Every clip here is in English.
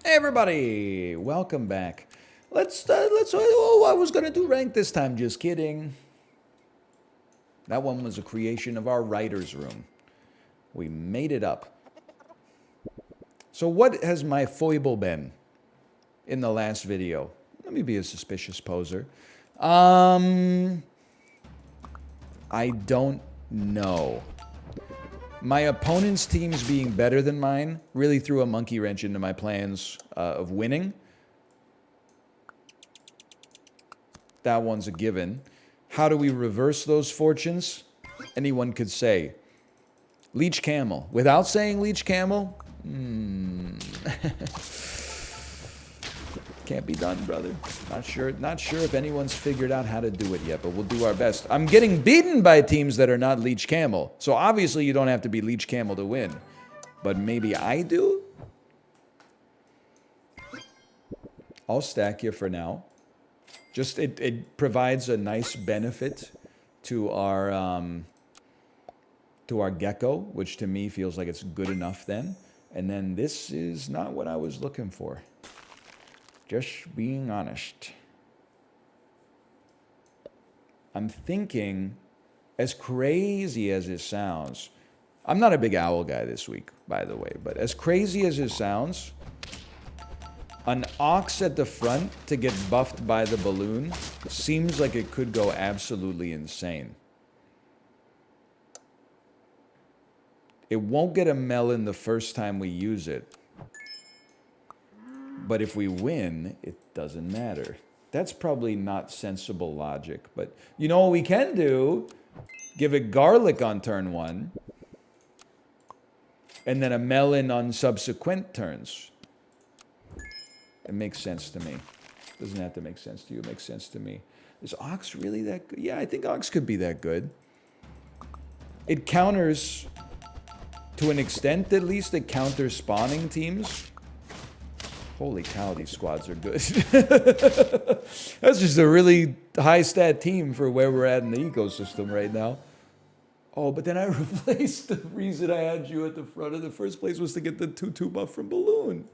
Hey everybody, welcome back. Oh, I was gonna do rank this time, just kidding. That one was a creation of our writer's room. We made it up. So what has my foible been in the last video? Let me be a suspicious poser. I don't know. My opponent's teams being better than mine really threw a monkey wrench into my plans of winning. That one's a given. How do we reverse those fortunes? Anyone could say. Leech Camel. Without saying Leech Camel? Can't be done, brother. Not sure if anyone's figured out how to do it yet, but we'll do our best. I'm getting beaten by teams that are not Leech Camel. So obviously you don't have to be Leech Camel to win. But maybe I do? I'll stack you for now. Just it provides a nice benefit to our gecko, which to me feels like it's good enough then. And then this is not what I was looking for. Just being honest. I'm thinking, as crazy as it sounds, I'm not a big owl guy this week, by the way, but as crazy as it sounds, an ox at the front to get buffed by the balloon seems like it could go absolutely insane. It won't get a melon the first time we use it. But if we win, it doesn't matter. That's probably not sensible logic. But you know what we can do? Give it garlic on turn 1. And then a melon on subsequent turns. It makes sense to me. Doesn't have to make sense to you. It makes sense to me. Is Ox really that good? Yeah, I think Ox could be that good. It counters, to an extent at least, it counters spawning teams. Holy cow, these squads are good. That's just a really high stat team for where we're at in the ecosystem right now. Oh, but then I replaced the reason I had you at the front in the first place was to get the 2/2 buff from Balloon.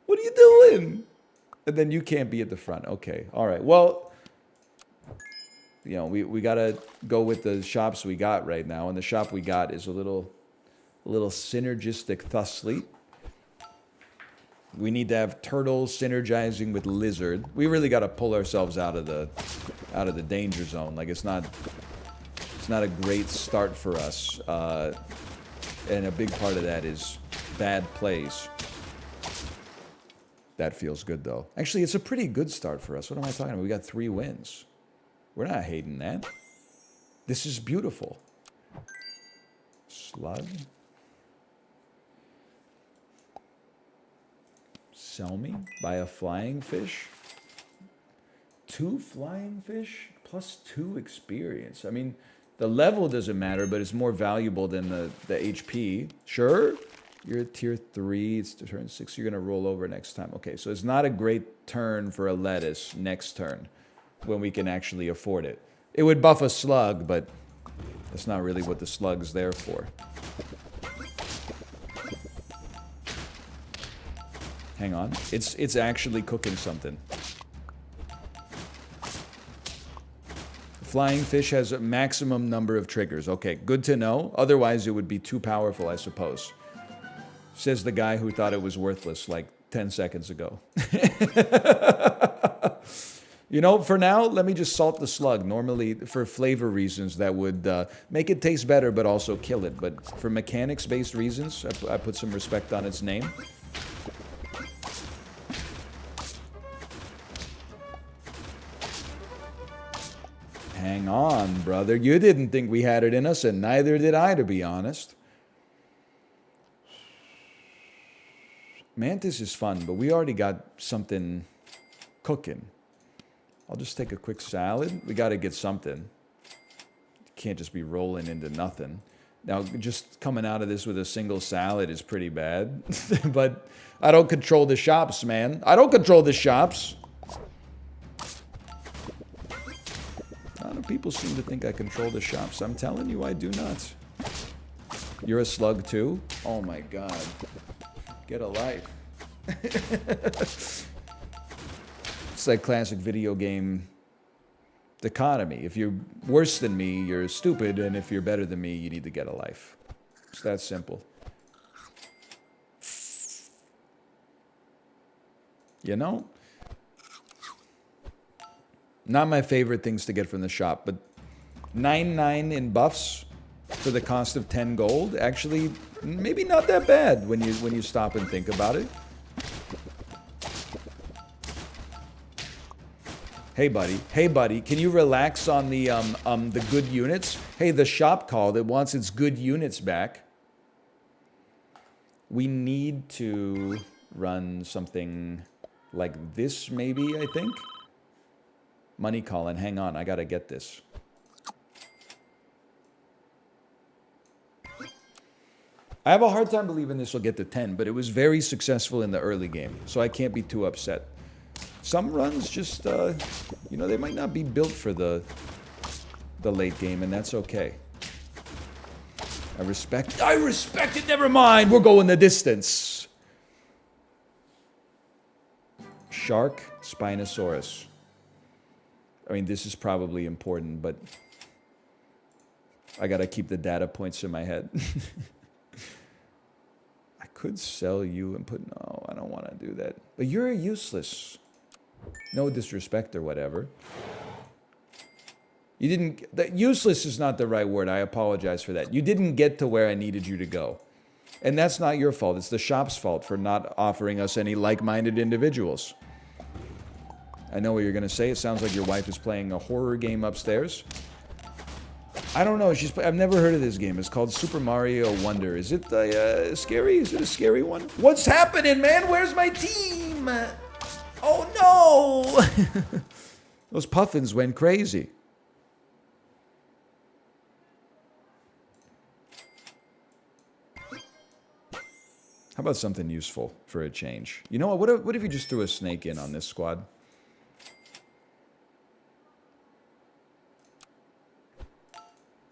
What are you doing? And then you can't be at the front. Okay, all right. Well, you know, we got to go with the shops we got right now. And the shop we got is a little synergistic thusly. We need to have turtle synergizing with lizard. We really got to pull ourselves out of the danger zone. Like it's not a great start for us, and a big part of that is bad plays. That feels good though. Actually, it's a pretty good start for us. What am I talking about? We got 3 wins. We're not hating that. This is beautiful. Slug. Sell me? Buy a flying fish? 2 flying fish plus 2 experience. I mean, the level doesn't matter, but it's more valuable than the HP. Sure? You're at tier 3, it's turn 6, you're gonna roll over next time. Okay, so it's not a great turn for a lettuce next turn when we can actually afford it. It would buff a slug, but that's not really what the slug's there for. Hang on. It's actually cooking something. Flying fish has a maximum number of triggers. Okay, good to know. Otherwise, it would be too powerful, I suppose. Says the guy who thought it was worthless like 10 seconds ago. You know, for now, let me just salt the slug. Normally, for flavor reasons, that would make it taste better, but also kill it. But for mechanics-based reasons, I put some respect on its name. Hang on, brother. You didn't think we had it in us, and neither did I, to be honest. Mantis is fun, but we already got something cooking. I'll just take a quick salad. We got to get something. Can't just be rolling into nothing. Now, just coming out of this with a single salad is pretty bad. But I don't control the shops, man. I don't control the shops. A lot of people seem to think I control the shops. I'm telling you, I do not. You're a slug too? Oh my god. Get a life. It's like classic video game dichotomy. If you're worse than me, you're stupid, and if you're better than me, you need to get a life. It's that simple. You know? Not my favorite things to get from the shop, but 9.9 in buffs for the cost of 10 gold, actually maybe not that bad when you stop and think about it. Hey buddy, can you relax on the good units? Hey, the shop called, it wants its good units back. We need to run something like this maybe, I think. Money calling, hang on, I gotta get this. I have a hard time believing this will get to 10, but it was very successful in the early game, so I can't be too upset. Some runs just, you know, they might not be built for the late game, and that's okay. I respect it, never mind, we're going the distance. Shark, Spinosaurus. I mean, this is probably important, but I gotta keep the data points in my head. I could sell you and put, no, I don't want to do that. But you're useless. No disrespect or whatever. You didn't, that useless is not the right word. I apologize for that. You didn't get to where I needed you to go. And that's not your fault. It's the shop's fault for not offering us any like-minded individuals. I know what you're going to say. It sounds like your wife is playing a horror game upstairs. I don't know. I've never heard of this game. It's called Super Mario Wonder. Is it scary? Is it a scary one? What's happening, man? Where's my team? Oh, no! Those puffins went crazy. How about something useful for a change? You know what? What if you just threw a snake in on this squad?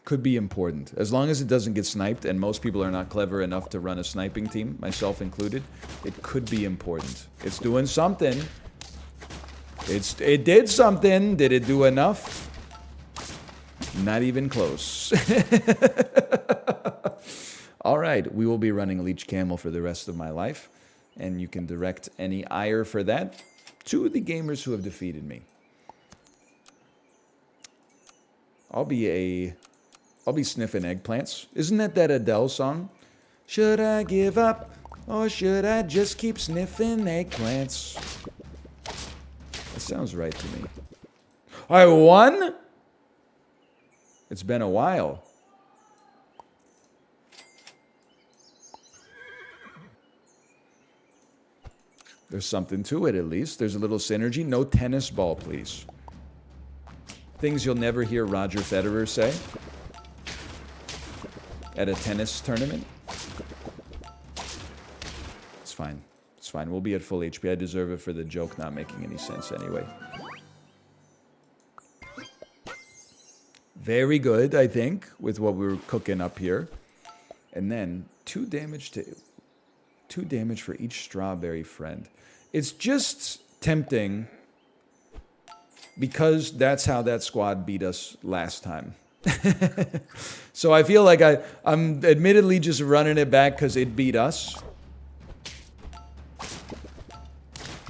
Could be important. As long as it doesn't get sniped, and most people are not clever enough to run a sniping team, myself included, it could be important. It's doing something. It did something. Did it do enough? Not even close. All right, we will be running Leech Camel for the rest of my life, and you can direct any ire for that to the gamers who have defeated me. I'll be sniffing eggplants. Isn't that Adele song? Should I give up, or should I just keep sniffing eggplants? That sounds right to me. I won? It's been a while. There's something to it, at least. There's a little synergy. No tennis ball, please. Things you'll never hear Roger Federer say at a tennis tournament. It's fine. It's fine. We'll be at full HP. I deserve it for the joke not making any sense anyway. Very good, I think, with what we were cooking up here. And then 2 damage for each strawberry friend. It's just tempting because that's how that squad beat us last time. So I feel like I'm admittedly just running it back because it beat us.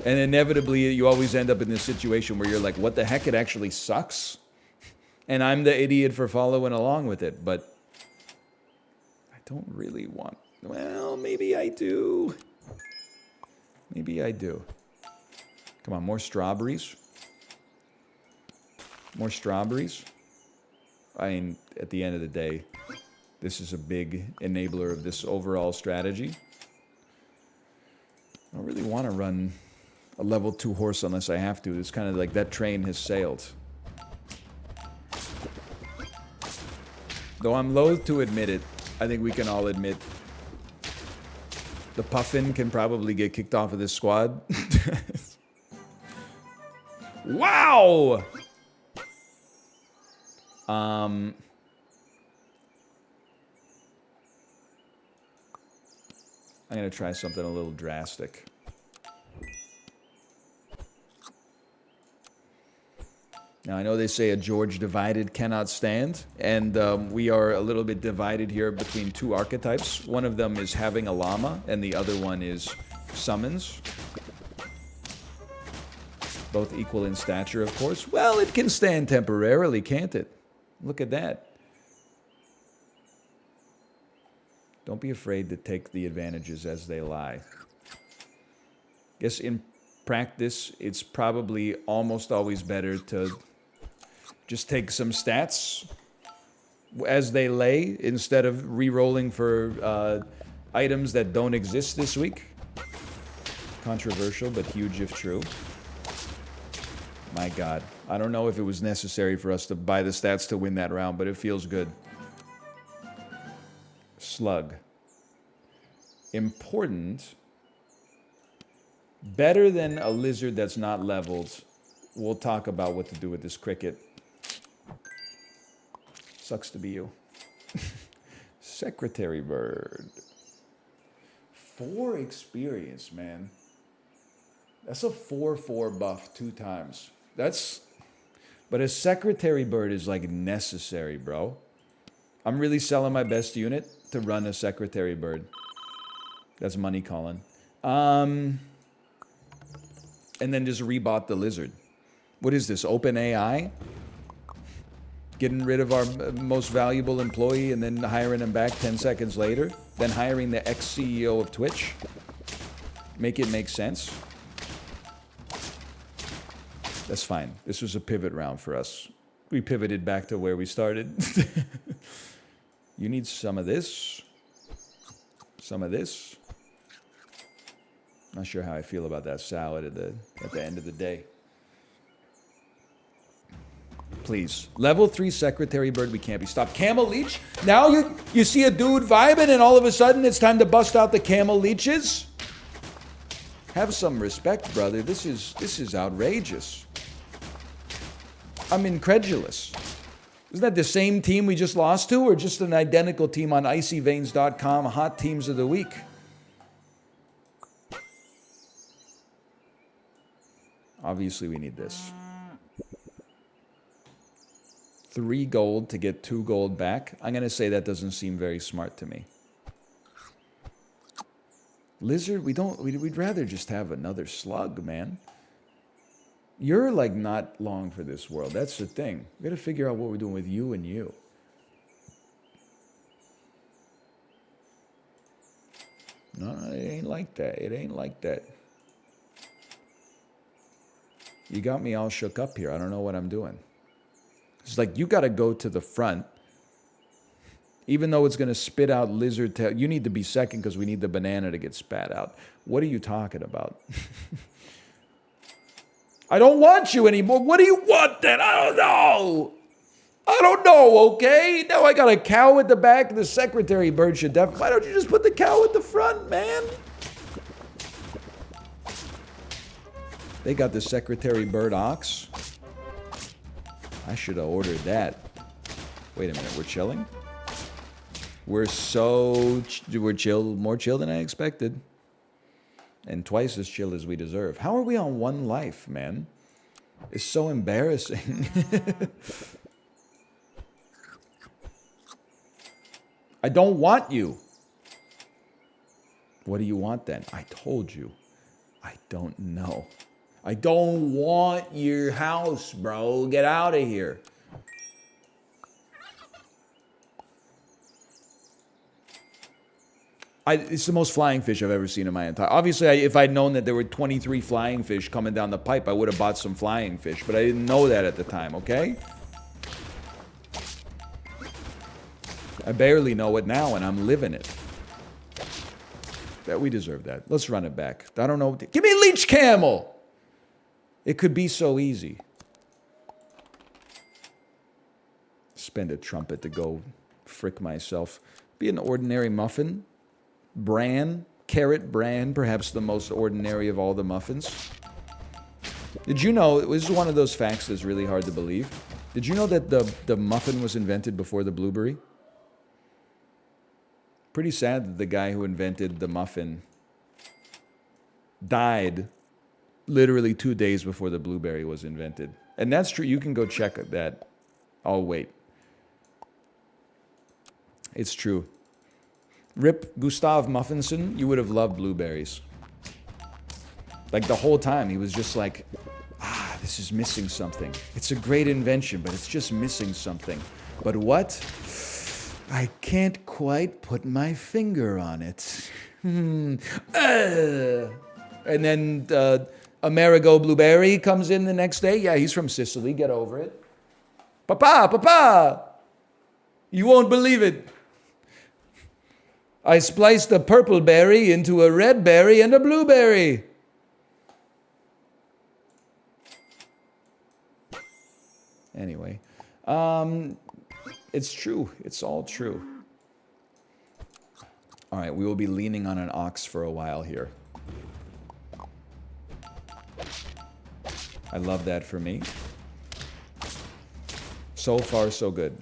And inevitably, you always end up in this situation where you're like, what the heck, it actually sucks? And I'm the idiot for following along with it, but I don't really want... Well, maybe I do. Maybe I do. Come on, more strawberries. More strawberries. I mean, at the end of the day, this is a big enabler of this overall strategy. I don't really want to run a level 2 horse unless I have to. It's kind of like that train has sailed. Though I'm loath to admit it, I think we can all admit the puffin can probably get kicked off of this squad. Wow! I'm going to try something a little drastic. Now, I know they say a George divided cannot stand, and we are a little bit divided here between two archetypes. One of them is having a llama, and the other one is summons. Both equal in stature, of course. Well, it can stand temporarily, can't it? Look at that. Don't be afraid to take the advantages as they lie. Guess in practice, it's probably almost always better to just take some stats as they lay instead of re-rolling for items that don't exist this week. Controversial, but huge if true. My God. I don't know if it was necessary for us to buy the stats to win that round, but it feels good. Slug. Important. Better than a lizard that's not leveled. We'll talk about what to do with this cricket. Sucks to be you. Secretary bird. 4 experience, man. That's a 4/4 buff 2 times. But a secretary bird is like necessary, bro. I'm really selling my best unit to run a secretary bird. That's money calling. And then just rebought the lizard. What is this, open AI? Getting rid of our most valuable employee and then hiring him back 10 seconds later? Then hiring the ex-CEO of Twitch? Make it make sense? That's fine. This was a pivot round for us. We pivoted back to where we started. You need some of this. Some of this. Not sure how I feel about that salad at the end of the day. Please. Level 3 secretary bird, we can't be stopped. Camel leech? Now you see a dude vibing and all of a sudden it's time to bust out the camel leeches? Have some respect, brother. This is outrageous. I'm incredulous. Isn't that the same team we just lost to, or just an identical team on icyveins.com, hot teams of the week? Obviously, we need this. 3 gold to get 2 gold back. I'm going to say that doesn't seem very smart to me. Lizard, we'd rather just have another slug, man. You're like not long for this world. That's the thing. We got to figure out what we're doing with you and you. No, it ain't like that. It ain't like that. You got me all shook up here. I don't know what I'm doing. It's like you got to go to the front. Even though it's going to spit out lizard tail. You need to be second because we need the banana to get spat out. What are you talking about? I don't want you anymore. What do you want then? I don't know. I don't know, okay? Now I got a cow at the back. The secretary bird should definitely... Why don't you just put the cow at the front, man? They got the secretary bird ox. I should have ordered that. Wait a minute, we're chilling? We're chill, more chill than I expected. And twice as chill as we deserve. How are we on 1 life, man? It's so embarrassing. I don't want you. What do you want then? I told you. I don't know. I don't want your house, bro. Get out of here. It's the most flying fish I've ever seen in my entire... Obviously, if I'd known that there were 23 flying fish coming down the pipe, I would have bought some flying fish. But I didn't know that at the time, okay? I barely know it now, and I'm living it. Bet we deserve that. Let's run it back. I don't know. Give me Leech Camel! It could be so easy. Spend a trumpet to go frick myself. Be an ordinary muffin. Bran, carrot bran, perhaps the most ordinary of all the muffins. Did you know, this is one of those facts that's really hard to believe. Did you know that the muffin was invented before the blueberry? Pretty sad that the guy who invented the muffin died literally 2 days before the blueberry was invented. And that's true. You can go check that. I'll wait. It's true. Rip Gustav Muffinson, you would have loved blueberries. Like the whole time, he was just like, this is missing something. It's a great invention, but it's just missing something. But what? I can't quite put my finger on it. And then Amerigo Blueberry comes in the next day. Yeah, he's from Sicily. Get over it. Papa! You won't believe it. I spliced a purple berry into a red berry and a blueberry. Anyway, it's true. It's all true. All right, we will be leaning on an ox for a while here. I love that for me. So far, so good.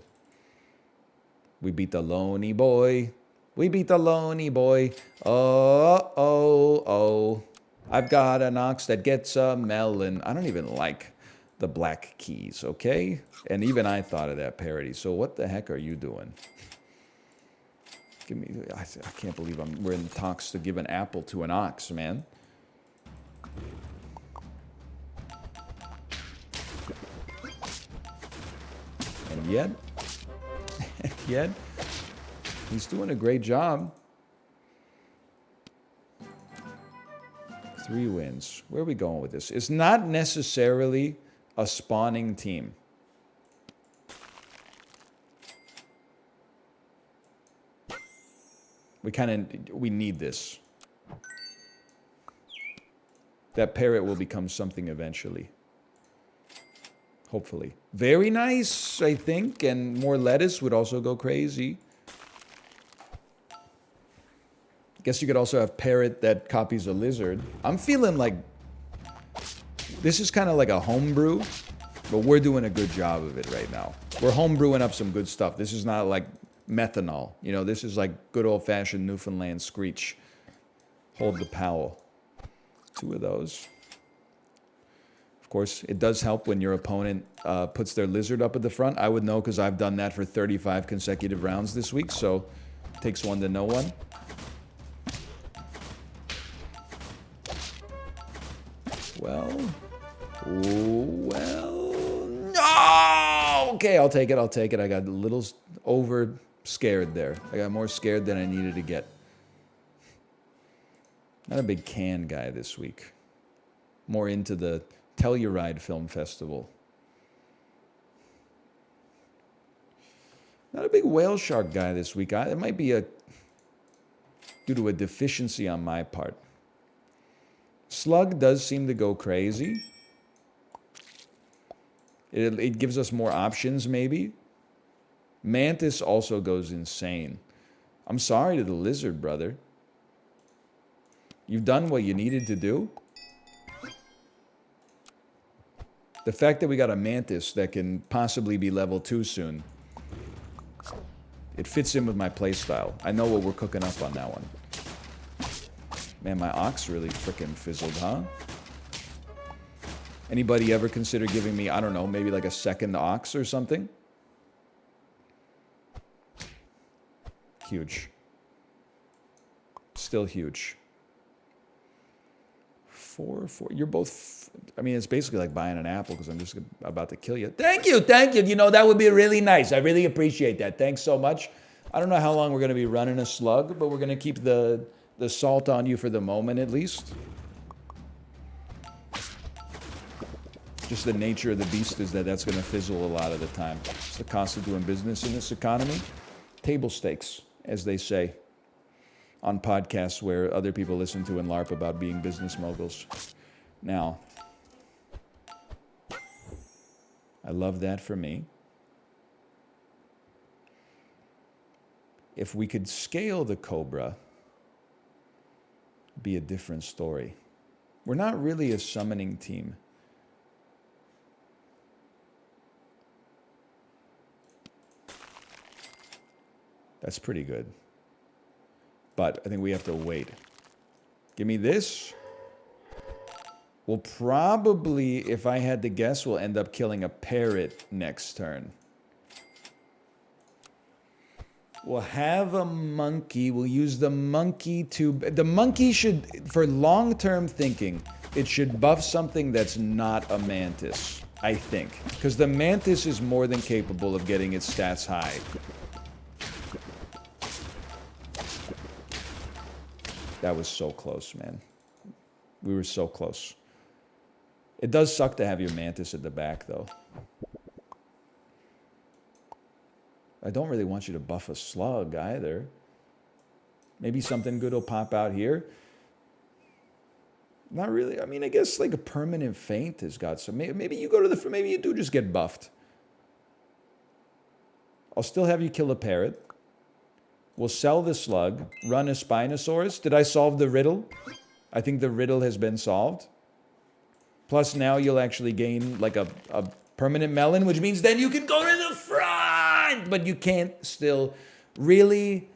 We beat the lonely boy. We beat the lonely boy. Oh. I've got an ox that gets a melon. I don't even like the Black Keys, okay? And even I thought of that parody. So what the heck are you doing? I can't believe we're in talks to give an apple to an ox, man. And yet, he's doing a great job. 3 wins. Where are we going with this? It's not necessarily a spawning team. We need this. That parrot will become something eventually. Hopefully. Very nice, I think, and more lettuce would also go crazy. Guess you could also have parrot that copies a lizard. I'm feeling like this is kind of like a homebrew, but we're doing a good job of it right now. We're homebrewing up some good stuff. This is not like methanol. You know, this is like good old-fashioned Newfoundland screech. Hold the Powell. 2 of those. Of course, it does help when your opponent puts their lizard up at the front. I would know because I've done that for 35 consecutive rounds this week, so it takes one to know one. Well, no! Okay, I'll take it. I got a little over scared there. I got more scared than I needed to get. Not a big can guy this week. More into the Telluride Film Festival. Not a big whale shark guy this week. It might be due to a deficiency on my part. Slug does seem to go crazy. It gives us more options, maybe. Mantis also goes insane. I'm sorry to the lizard, brother. You've done what you needed to do. The fact that we got a mantis that can possibly be level 2 soon, it fits in with my playstyle. I know what we're cooking up on that one. Man, my ox really frickin' fizzled, huh? Anybody ever consider giving me, I don't know, maybe like a second ox or something? Huge. Still huge. 4. You're both, I mean, it's basically like buying an apple because I'm just about to kill you. Thank you. You know, that would be really nice. I really appreciate that. Thanks so much. I don't know how long we're going to be running a slug, but we're going to keep the salt on you for the moment at least. Just the nature of the beast is that's going to fizzle a lot of the time. It's the cost of doing business in this economy. Table stakes, as they say on podcasts where other people listen to and LARP about being business moguls. Now, I love that for me. If we could scale the Cobra, it'd be a different story. We're not really a summoning team. That's pretty good. But I think we have to wait. Give me this. We'll probably, if I had to guess, we'll end up killing a parrot next turn. We'll have a monkey. We'll use the monkey to... The monkey should, for long-term thinking, it should buff something that's not a mantis, I think. Because the mantis is more than capable of getting its stats high. That was so close, man. We were so close. It does suck to have your mantis at the back, though. I don't really want you to buff a slug either. Maybe something good will pop out here. Not really. I mean, I guess like a permanent feint has got some. Maybe you go to the... Maybe you do just get buffed. I'll still have you kill a parrot. We'll sell the slug. Run a Spinosaurus. Did I solve the riddle? I think the riddle has been solved. Plus now you'll actually gain like a permanent melon, which means then you can go to the front! But you can't still really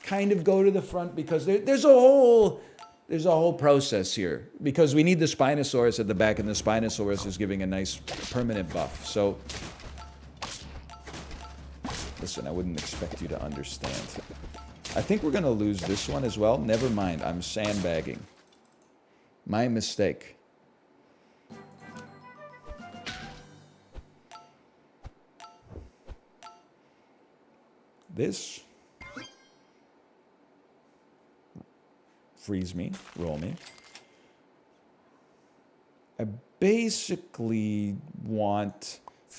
kind of go to the front because there's a whole process here. Because we need the Spinosaurus at the back, and the Spinosaurus is giving a nice permanent buff. So, listen, I wouldn't expect you to understand. I think we're going to lose this one as well. Never mind, I'm sandbagging. My mistake. This. Freeze me, roll me. I basically want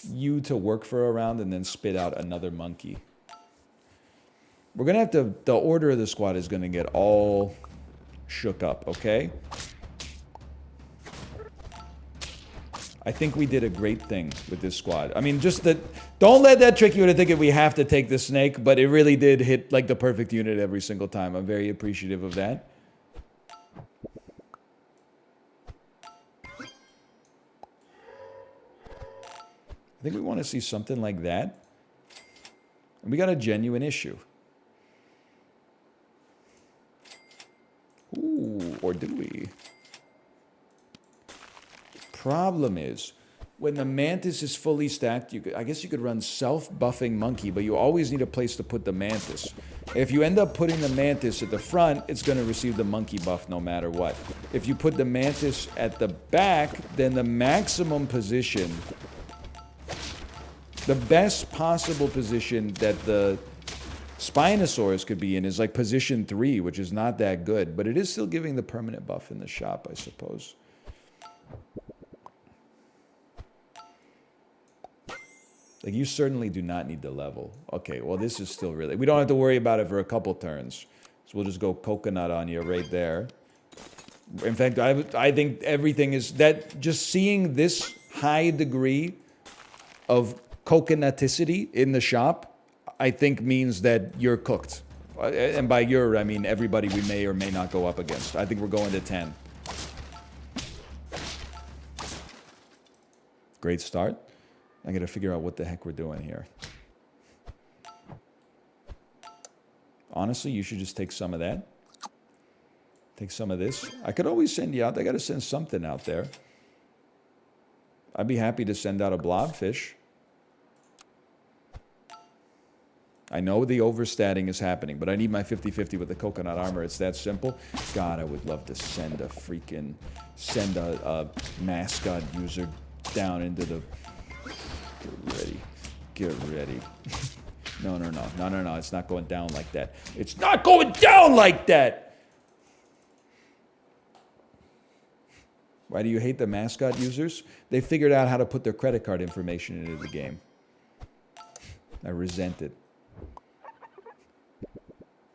you to work for a round and then spit out another monkey. We're going to have to... The order of the squad is going to get all shook up, okay? I think we did a great thing with this squad. I mean, just that... Don't let that trick you into thinking we have to take the snake, but it really did hit like the perfect unit every single time. I'm very appreciative of that. I think we want to see something like that. And we got a genuine issue. Ooh, or do we? Problem is, when the mantis is fully stacked, I guess you could run self-buffing monkey, but you always need a place to put the mantis. If you end up putting the mantis at the front, it's going to receive the monkey buff no matter what. If you put the mantis at the back, then the maximum position... The best possible position that the Spinosaurus could be in is like position 3, which is not that good. But it is still giving the permanent buff in the shop, I suppose. Like, you certainly do not need the level. Okay, well, this is still really... We don't have to worry about it for a couple turns. So we'll just go coconut on you right there. In fact, I think everything is... that just seeing this high degree of coconuticity in the shop, I think means that you're cooked. And by you're, I mean everybody we may or may not go up against. I think we're going to 10. Great start. I gotta figure out what the heck we're doing here. Honestly, you should just take some of that. Take some of this. I could always send you out. I gotta send something out there. I'd be happy to send out a blobfish. I know the overstatting is happening, but I need my 50-50 with the coconut armor. It's that simple. God, I would love to send a mascot user down into the... Get ready. Get ready. No. It's not going down like that. It's not going down like that! Why do you hate the mascot users? They figured out how to put their credit card information into the game. I resent it.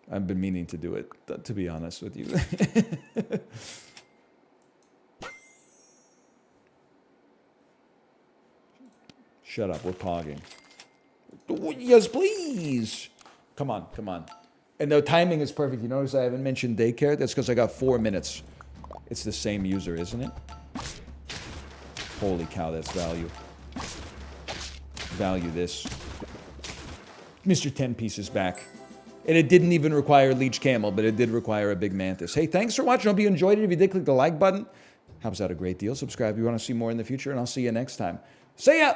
I've been meaning to do it, to be honest with you. Shut up, we're pogging. Yes, please! Come on. And the timing is perfect. You notice I haven't mentioned daycare? That's because I got 4 minutes. It's the same user, isn't it? Holy cow, that's value. Value this. Mr. 10 pieces back. And it didn't even require Leech Camel, but it did require a big mantis. Hey, thanks for watching. Hope you enjoyed it. If you did, click the like button. Helps out a great deal. Subscribe if you want to see more in the future, and I'll see you next time. See ya!